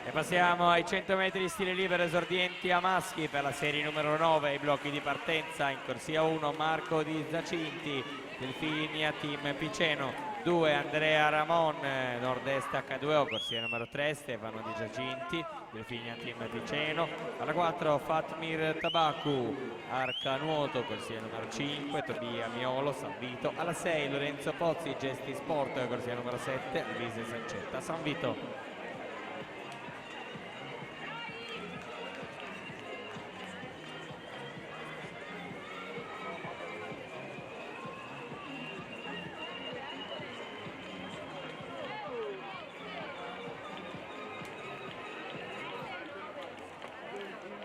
E passiamo ai 100 metri di stile libero esordienti a maschi per la serie numero 9, i blocchi di partenza. In corsia 1 Marco Di Zacinti, Delfinia Team Piceno, 2 Andrea Ramon, Nord-Est H2O, corsia numero 3 Stefano Di Giacinti, Delfinia Team Piceno. Alla 4 Fatmir Tabacu, Arca Nuoto, corsia numero 5 Tobia Miolo, San Vito. Alla 6 Lorenzo Pozzi, Gesti Sport, corsia numero 7 Luise Sancetta, San Vito.